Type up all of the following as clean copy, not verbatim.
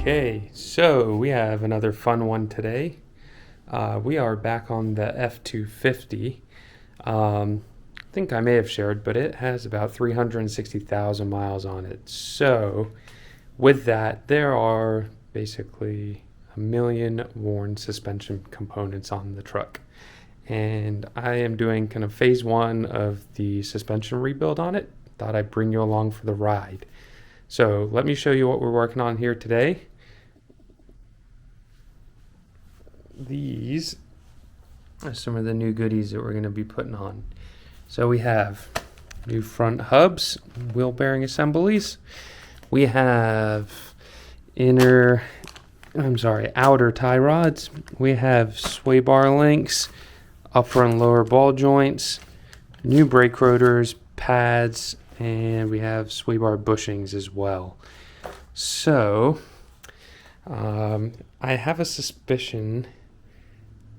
Okay, so we have another fun one today. We are back on the F250. I think I may have shared, but it has about 360,000 miles on it. So with that, there are basically 1 million worn suspension components on the truck. And I am doing kind of phase one of the suspension rebuild on it. Thought I'd bring you along for the ride. So let me show you what we're working on here today. These are some of the new goodies that we're going to be putting on. So we have new front hubs, wheel bearing assemblies. We have outer tie rods. We have sway bar links, upper and lower ball joints, new brake rotors, pads, and we have sway bar bushings as well. So I have a suspicion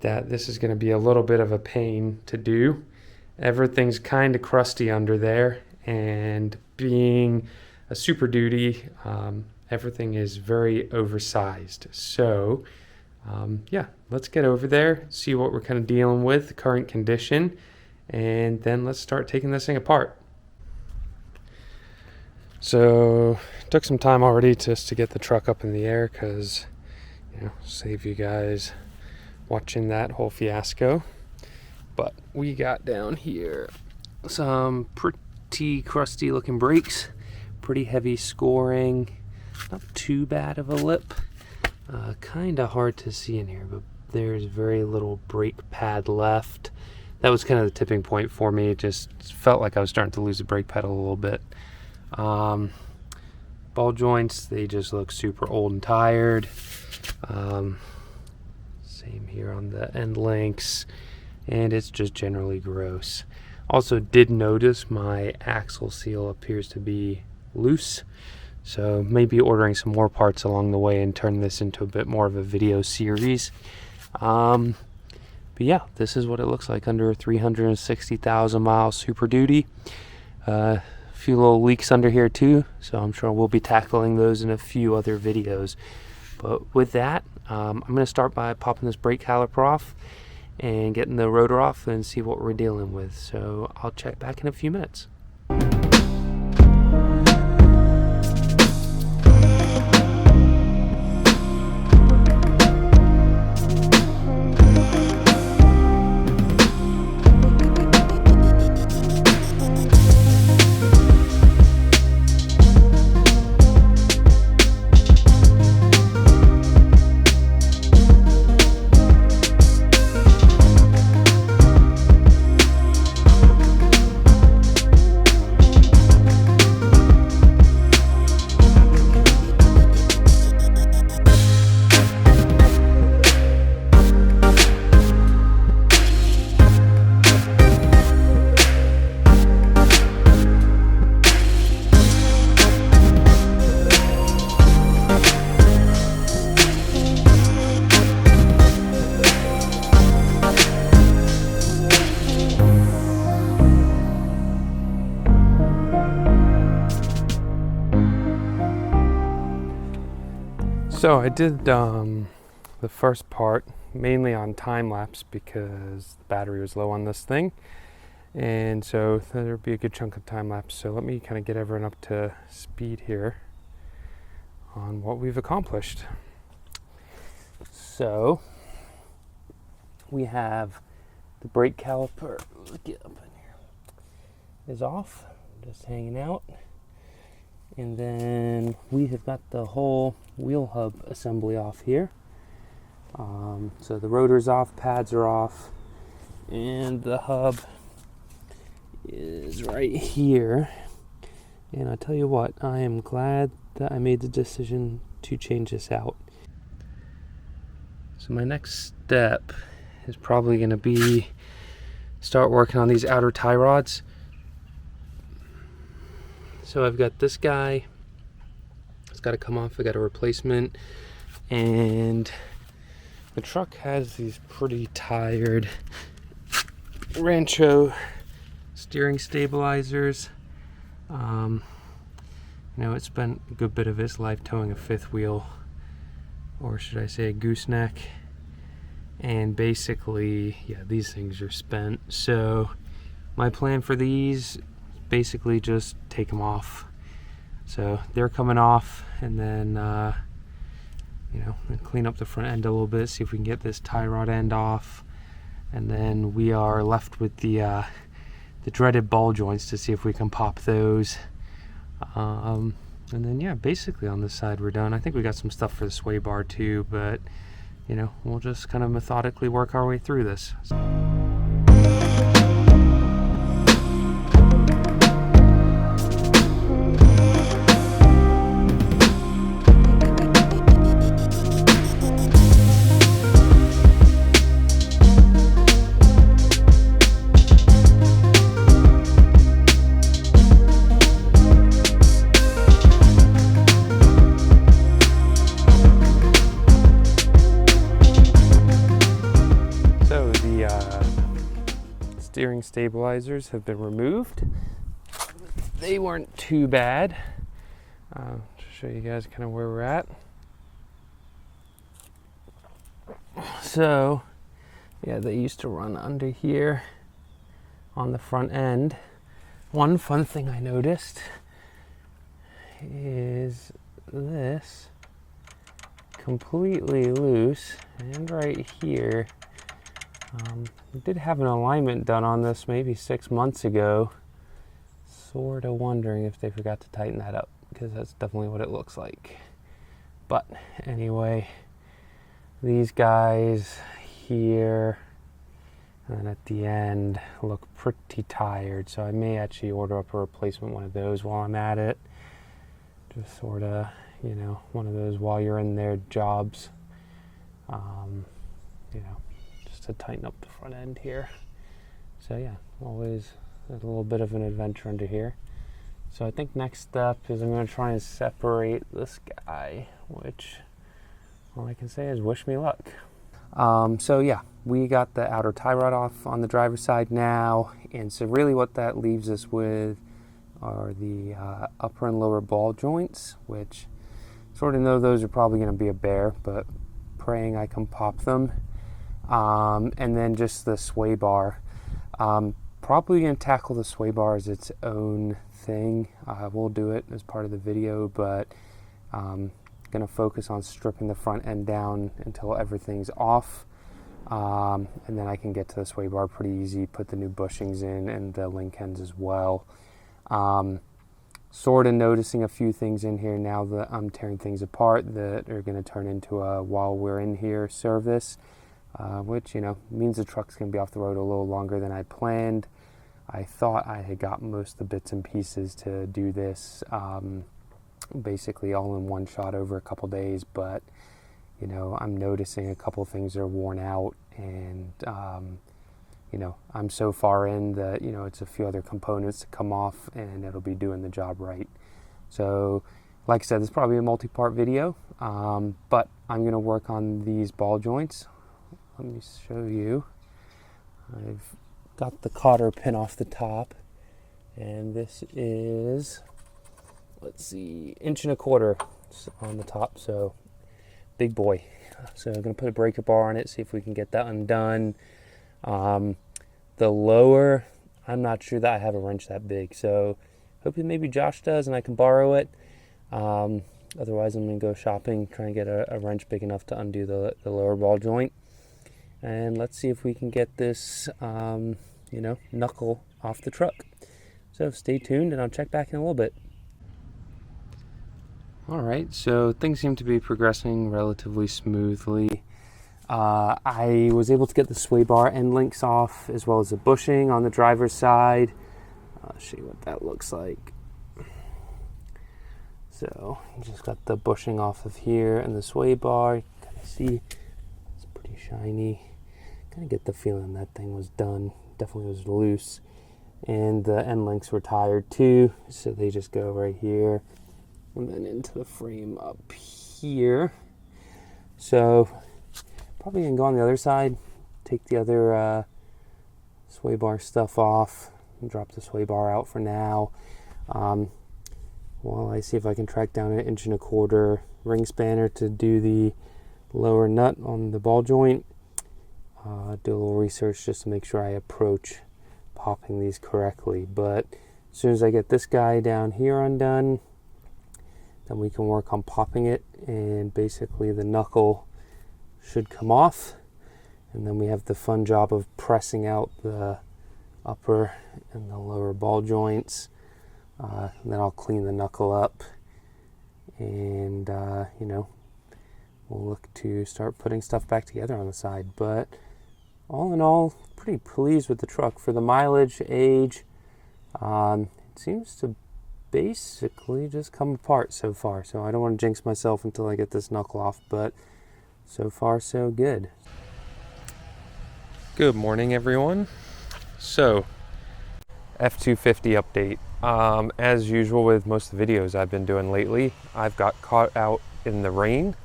that this is going to be a little bit of a pain to do. Everything's kind of crusty under there, and being a Super Duty, everything is very oversized. So yeah, let's get over there, see what we're kind of dealing with, the current condition, and then let's start taking this thing apart. So took some time already just to get the truck up in the air because, save you guys watching that whole fiasco. But we got down here some pretty crusty looking brakes, pretty heavy scoring, not too bad of a lip. Kind of hard to see in here, but there's very little brake pad left. That was kind of the tipping point for me. It just felt like I was starting to lose the brake pedal a little bit. Ball joints, they just look super old and tired. Same here on the end links, and it's just generally gross. Also did notice my axle seal appears to be loose, so maybe ordering some more parts along the way and turn this into a bit more of a video series. But yeah, this is what it looks like under 360,000 miles Super Duty. Few little leaks under here too, so I'm sure we'll be tackling those in a few other videos. But with that, I'm going to start by popping this brake caliper off and getting the rotor off and see what we're dealing with. So I'll check back in a few minutes. So I did the first part mainly on time lapse because the battery was low on this thing, and so there'd be a good chunk of time lapse. So let me kind of get everyone up to speed here on what we've accomplished. So we have the brake caliper, get up in here, is off, just hanging out. And then we have got the whole wheel hub assembly off here. So the rotor's off, pads are off, and the hub is right here. And I tell you what, I am glad that I made the decision to change this out. So my next step is probably going to be start working on these outer tie rods. So I've got this guy, it's got to come off, I got a replacement, and the truck has these pretty tired Rancho steering stabilizers. You know, it spent a good bit of its life towing a fifth wheel or should I say a gooseneck. And basically, yeah, these things are spent. So my plan for these, basically just take them off. So they're coming off, and then you know, clean up the front end a little bit, see if we can get this tie rod end off, and then we are left with the dreaded ball joints to see if we can pop those. And then yeah, basically on this side we're done. I think we got some stuff for the sway bar too, but you know, we'll just kind of methodically work our way through this. Steering stabilizers have been removed. They weren't too bad. To show you guys kind of where we're at. So yeah, they used to run under here on the front end. One fun thing I noticed is this completely loose, and right here. We did have an alignment done on this maybe 6 months ago. Sort of wondering if they forgot to tighten that up, because that's definitely what it looks like. But anyway, these guys here and at the end look pretty tired, so I may actually order up a replacement one of those while I'm at it. Just sort of, you know, one of those while you're in there jobs. You know, to tighten up the front end here. So yeah, always a little bit of an adventure under here. So I think next step is I'm going to try and separate this guy, which all I can say is wish me luck. So yeah, we got the outer tie rod off on the driver's side now, and so really what that leaves us with are the upper and lower ball joints, which sort of know those are probably going to be a bear, but praying I can pop them. And then just the sway bar. Probably going to tackle the sway bar as its own thing. We'll do it as part of the video, but going to focus on stripping the front end down until everything's off. And then I can get to the sway bar pretty easy, put the new bushings in and the link ends as well. Sort of noticing a few things in here now that I'm tearing things apart that are going to turn into a while we're in here service. Which, you know, means the truck's going to be off the road a little longer than I planned. I thought I had got most of the bits and pieces to do this basically all in one shot over a couple days, but, you know, I'm noticing a couple things are worn out, and, you know, I'm so far in that, you know, it's a few other components to come off and it'll be doing the job right. So, like I said, this is probably a multi-part video, but I'm going to work on these ball joints. Let me show you. I've got the cotter pin off the top, and this is, let's see, 1.25 inches on the top, so big boy. So I'm going to put a breaker bar on it, see if we can get that undone. The lower, I'm not sure that I have a wrench that big, so hopefully maybe Josh does and I can borrow it. Otherwise I'm going to go shopping, try and get a wrench big enough to undo the lower ball joint. And let's see if we can get this, you know, knuckle off the truck. So stay tuned and I'll check back in a little bit. All right, so things seem to be progressing relatively smoothly. I was able to get the sway bar end links off, as well as the bushing on the driver's side. I'll show you what that looks like. So you just got the bushing off of here and the sway bar. You can kind of see it's pretty shiny. Kind of get the feeling that thing was done. Definitely was loose. And the end links were tired too, so they just go right here and then into the frame up here. So probably gonna go on the other side, take the other sway bar stuff off and drop the sway bar out for now. While I see if I can track down an 1.25 inch ring spanner to do the lower nut on the ball joint. Do a little research just to make sure I approach popping these correctly. But as soon as I get this guy down here undone, then we can work on popping it, and basically the knuckle should come off, and then we have the fun job of pressing out the upper and the lower ball joints. And then I'll clean the knuckle up, and we'll look to start putting stuff back together on the side. But all in all, pretty pleased with the truck. For the mileage, age, it seems to basically just come apart so far. So I don't want to jinx myself until I get this knuckle off, but so far so good. Good morning, everyone. So F250 update. As usual with most of the videos I've been doing lately, I've got caught out in the rain.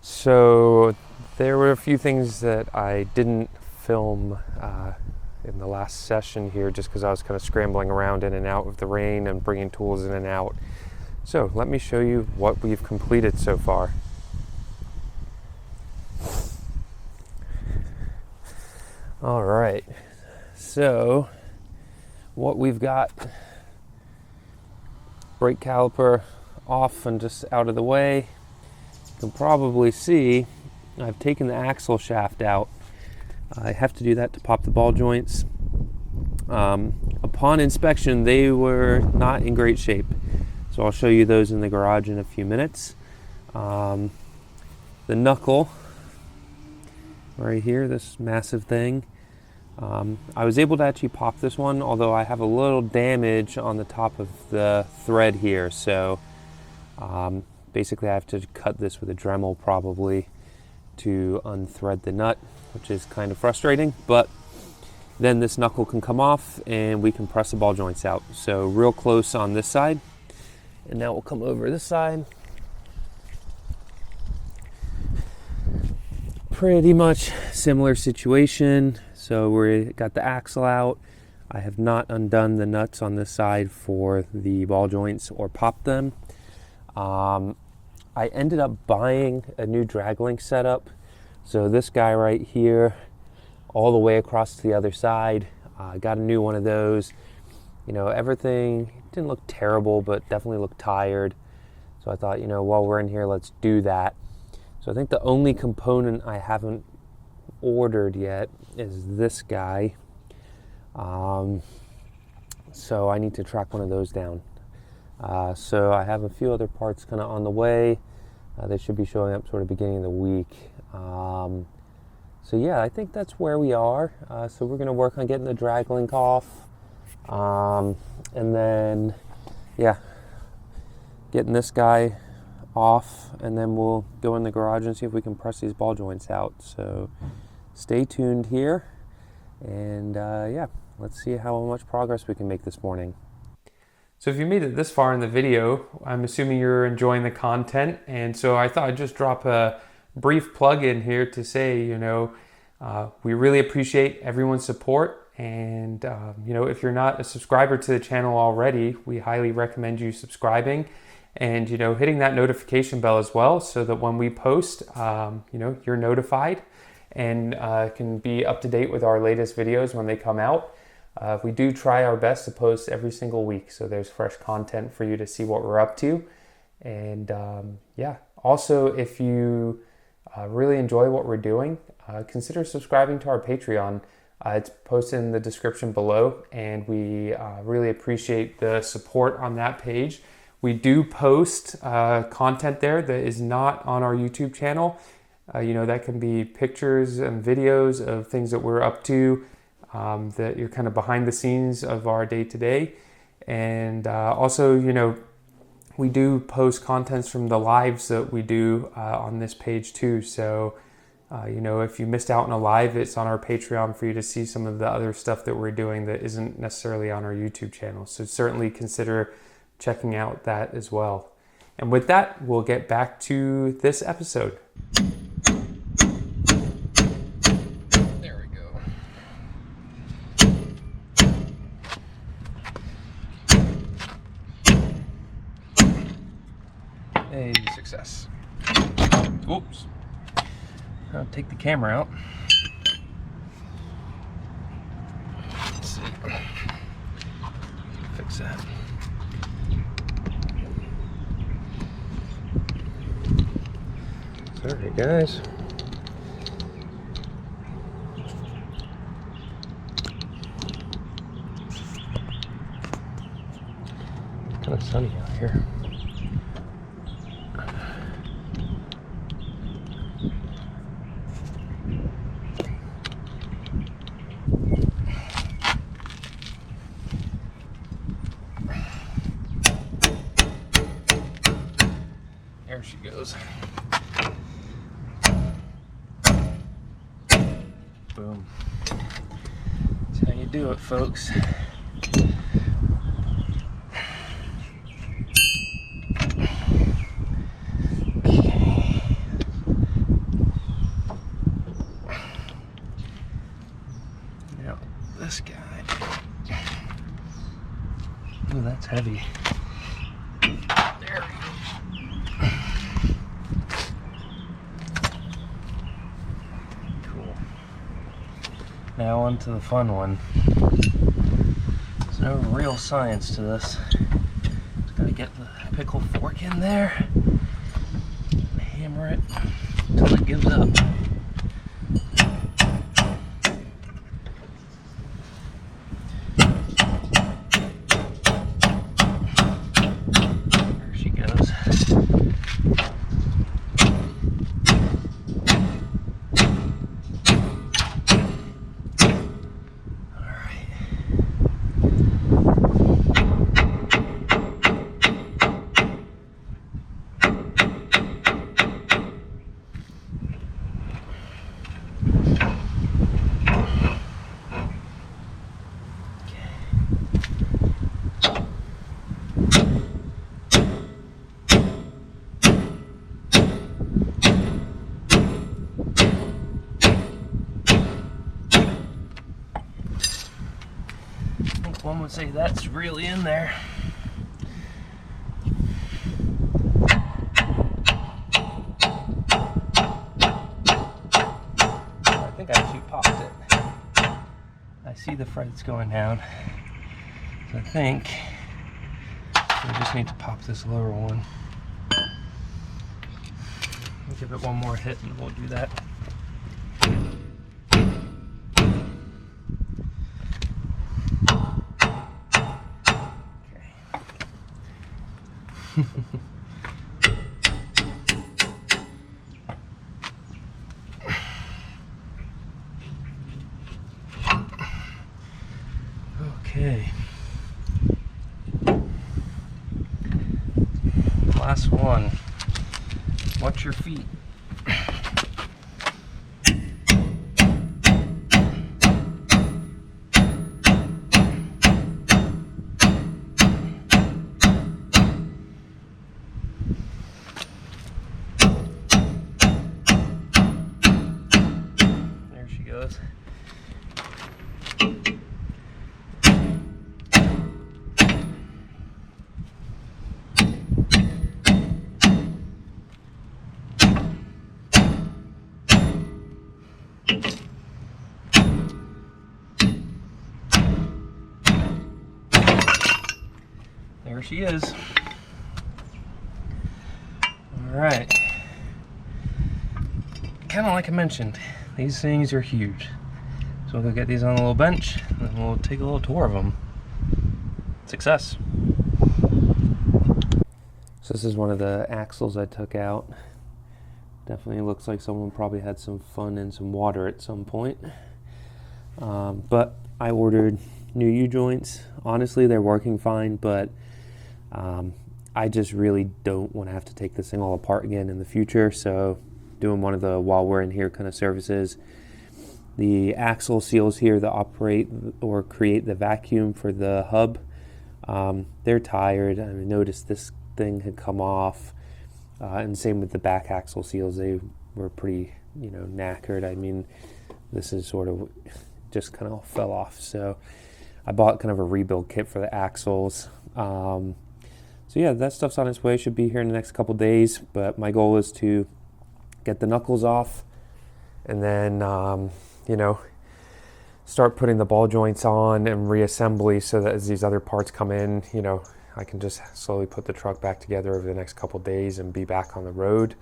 So there were a few things that I didn't film in the last session here, just because I was kind of scrambling around in and out of the rain and bringing tools in and out. So let me show you what we've completed so far. All right, so what we've got: brake caliper off and just out of the way. You can probably see I've taken the axle shaft out. I have to do that to pop the ball joints. Upon inspection, they were not in great shape, so I'll show you those in the garage in a few minutes. The knuckle right here, this massive thing, I was able to actually pop this one, although I have a little damage on the top of the thread here, so basically I have to cut this with a Dremel probably to unthread the nut, which is kind of frustrating, but then this knuckle can come off and we can press the ball joints out. So real close on this side, and now we'll come over this side. Pretty much similar situation. So we got the axle out. I have not undone the nuts on this side for the ball joints or popped them. I ended up buying a new drag link setup. So this guy right here, all the way across to the other side, I got a new one of those. Everything didn't look terrible, but definitely looked tired. So I thought, while we're in here, let's do that. So I think the only component I haven't ordered yet is this guy. So I need to track one of those down. So I have a few other parts kind of on the way. They should be showing up sort of beginning of the week. So yeah, I think that's where we are. So we're going to work on getting the drag link off. And then, yeah, getting this guy off, and then we'll go in the garage and see if we can press these ball joints out. So stay tuned here, and yeah, let's see how much progress we can make this morning. So if you made it this far in the video, I'm assuming you're enjoying the content, and so I thought I'd just drop a brief plug in here to say, we really appreciate everyone's support, and if you're not a subscriber to the channel already, we highly recommend you subscribing and hitting that notification bell as well, so that when we post, you're notified and can be up to date with our latest videos when they come out. We do try our best to post every single week, so there's fresh content for you to see what we're up to. And yeah, also if you really enjoy what we're doing, consider subscribing to our Patreon. It's posted in the description below, and we really appreciate the support on that page. We do post content there that is not on our YouTube channel. That can be pictures and videos of things that we're up to, that you're kind of behind the scenes of our day-to-day. And also, we do post contents from the lives that we do on this page too. So, if you missed out on a live, it's on our Patreon for you to see some of the other stuff that we're doing that isn't necessarily on our YouTube channel. So certainly consider checking out that as well. And with that, we'll get back to this episode. There we go. A success. Oops. I'll take the camera out. Let's see. Fix that. Sorry, guys. It's kind of sunny out here. There she goes. Boom. That's how you do it, folks. Okay. Now, this guy. Oh, that's heavy. There we go. Cool. Now on to the fun one. There's no real science to this. Just gotta get the pickle fork in there and hammer it until it gives up. There she goes. One would say that's really in there. I think I actually popped it. I see the frets going down. So I think we just need to pop this lower one. I'll give it one more hit and we'll do that. Okay. Last one. Watch your feet. There she goes. There she is. Alright. Kind of like I mentioned, these things are huge. So we'll go get these on a little bench, and then we'll take a little tour of them. Success. So this is one of the axles I took out. Definitely looks like someone probably had some fun in some water at some point. But I ordered new U-joints. Honestly, they're working fine, but I just really don't want to have to take this thing all apart again in the future. So doing one of the while we're in here kind of services. The axle seals here that operate or create the vacuum for the hub, they're tired. I noticed this thing had come off, and same with the back axle seals. They were pretty, knackered. I mean, this is sort of just kind of fell off. So I bought kind of a rebuild kit for the axles. So yeah, that stuff's on its way. Should be here in the next couple days. But my goal is to get the knuckles off, and then you know, start putting the ball joints on and reassembly, so that as these other parts come in, you know, I can just slowly put the truck back together over the next couple days and be back on the road.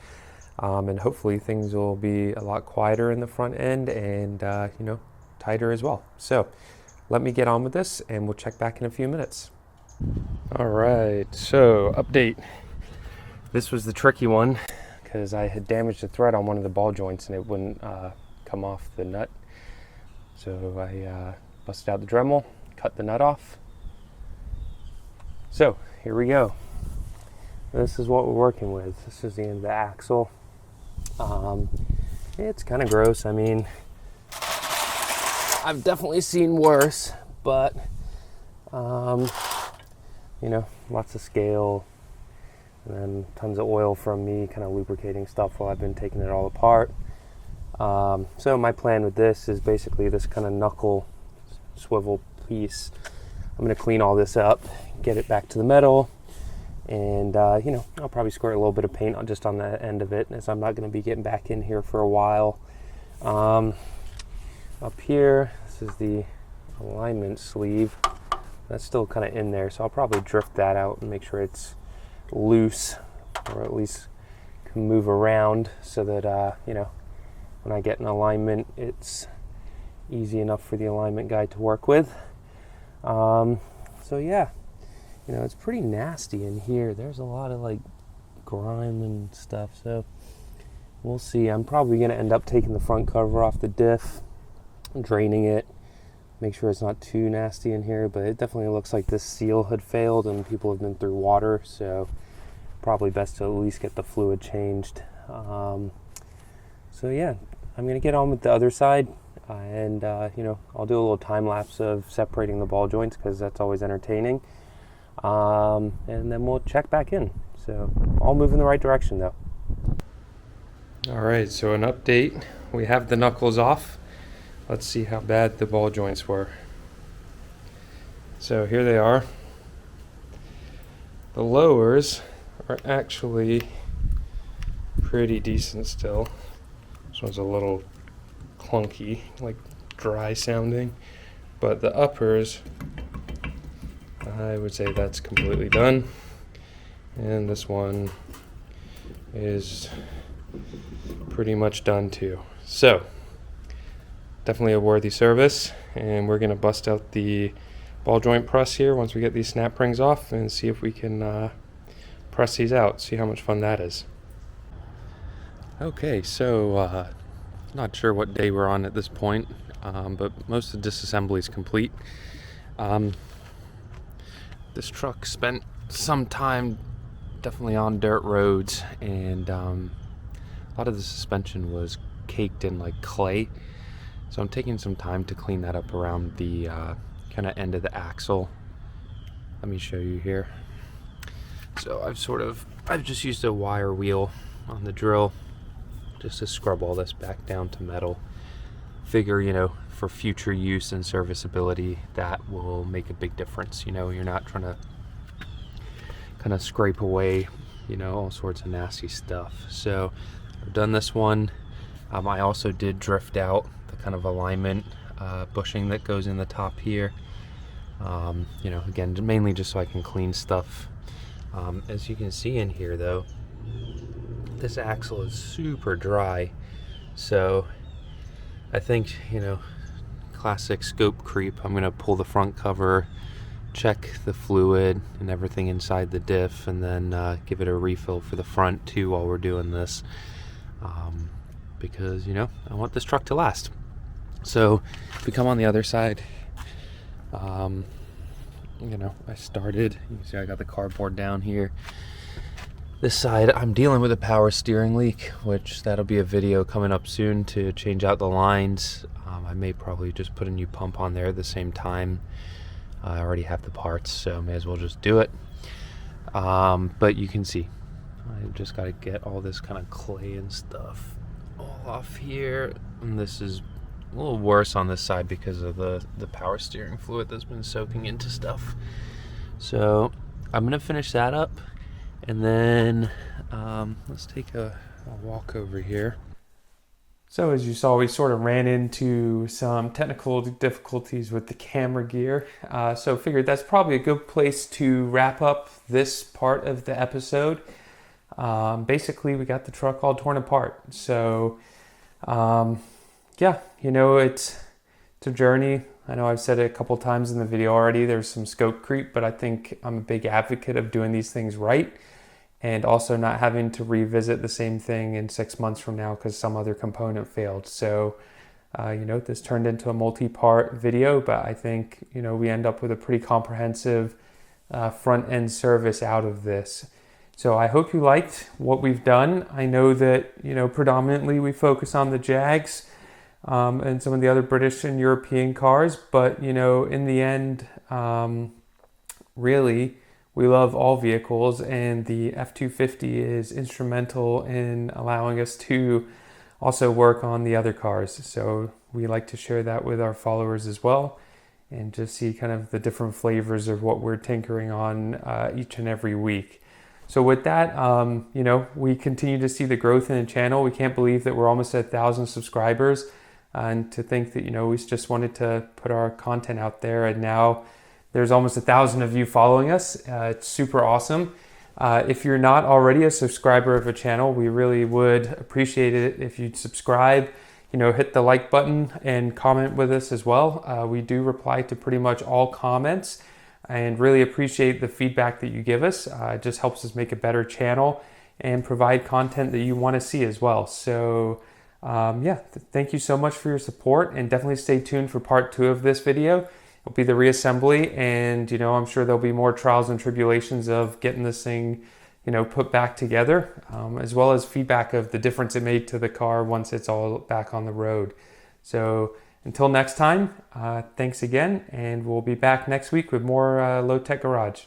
And hopefully things will be a lot quieter in the front end and you know, tighter as well. So let me get on with this and we'll check back in a few minutes. All right, so update. This was the tricky one because I had damaged the thread on one of the ball joints and it wouldn't come off the nut. So I busted out the Dremel, cut the nut off. So here we go. This is what we're working with. This is the end of the axle. It's kind of gross. I mean, I've definitely seen worse, but you know, lots of scale and then tons of oil from me kind of lubricating stuff while I've been taking it all apart. So my plan with this is basically this kind of knuckle swivel piece. I'm going to clean all this up, get it back to the metal, and you know, I'll probably squirt a little bit of paint just on the end of it, as I'm not going to be getting back in here for a while. Up here, this is the alignment sleeve. That's still kind of in there, so I'll probably drift that out and make sure it's loose, or at least can move around, so that you know, when I get an alignment, it's easy enough for the alignment guy to work with. So yeah, you know, it's pretty nasty in here. There's a lot of like grime and stuff, so we'll see. I'm probably going to end up taking the front cover off the diff, draining it, make sure it's not too nasty in here, but it definitely looks like this seal had failed and people have been through water, so probably best to at least get the fluid changed. So yeah, I'm going to get on with the other side, and you know, I'll do a little time lapse of separating the ball joints because that's always entertaining, and then we'll check back in. So all move in the right direction though. All right, so an update. We have the knuckles off. Let's see how bad the ball joints were. So here they are. The lowers are actually pretty decent still. This one's a little clunky, like dry sounding, but the uppers, I would say that's completely done. And this one is pretty much done too. So definitely a worthy service, and we're going to bust out the ball joint press here once we get these snap rings off and see if we can press these out, see how much fun that is. Okay, so not sure what day we're on at this point, but most of the disassembly is complete. This truck spent some time definitely on dirt roads, and a lot of the suspension was caked in like clay. So I'm taking some time to clean that up around the kind of end of the axle. Let me show you here. So I've just used a wire wheel on the drill just to scrub all this back down to metal. Figure, you know, for future use and serviceability, that will make a big difference. You know, you're not trying to kind of scrape away, you know, all sorts of nasty stuff. So I've done this one. I also did drift out the kind of alignment bushing that goes in the top here. You know, again, mainly just so I can clean stuff. As you can see in here though, this axle is super dry. So I think, you know, classic scope creep. I'm gonna pull the front cover, check the fluid and everything inside the diff, and then give it a refill for the front too while we're doing this. Because, you know, I want this truck to last. So if we come on the other side, you know, I started, you can see I got the cardboard down here. This side, I'm dealing with a power steering leak, which that'll be a video coming up soon to change out the lines. I may probably just put a new pump on there at the same time. I already have the parts, so may as well just do it. But you can see, I've just got to get all this kind of clay and stuff all off here. And this is a little worse on this side because of the power steering fluid that's been soaking into stuff. So I'm going to finish that up. And then let's take a walk over here. So as you saw, we sort of ran into some technical difficulties with the camera gear. So figured that's probably a good place to wrap up this part of the episode. Basically, we got the truck all torn apart. So yeah, you know, it's a journey. I know I've said it a couple times in the video already. There's some scope creep, but I think I'm a big advocate of doing these things right, and also not having to revisit the same thing in 6 months from now because some other component failed. So, you know, this turned into a multi-part video, but I think, you know, we end up with a pretty comprehensive front-end service out of this. So I hope you liked what we've done. I know that, you know, predominantly we focus on the Jags and some of the other British and European cars, but, you know, in the end, really, we love all vehicles, and the F250 is instrumental in allowing us to also work on the other cars. So we like to share that with our followers as well, and just see kind of the different flavors of what we're tinkering on each and every week. So with that, you know, we continue to see the growth in the channel. We can't believe that we're almost at 1,000 subscribers, and to think that, you know, we just wanted to put our content out there, and now there's almost 1,000 of you following us. It's super awesome. If you're not already a subscriber of a channel, we really would appreciate it if you'd subscribe, you know, hit the like button and comment with us as well. We do reply to pretty much all comments and really appreciate the feedback that you give us. It just helps us make a better channel and provide content that you want to see as well. So yeah, thank you so much for your support, and definitely stay tuned for part 2 of this video. It'll be the reassembly, and, you know, I'm sure there'll be more trials and tribulations of getting this thing, you know, put back together, as well as feedback of the difference it made to the car once it's all back on the road. So until next time, thanks again, and we'll be back next week with more Low Tech Garage.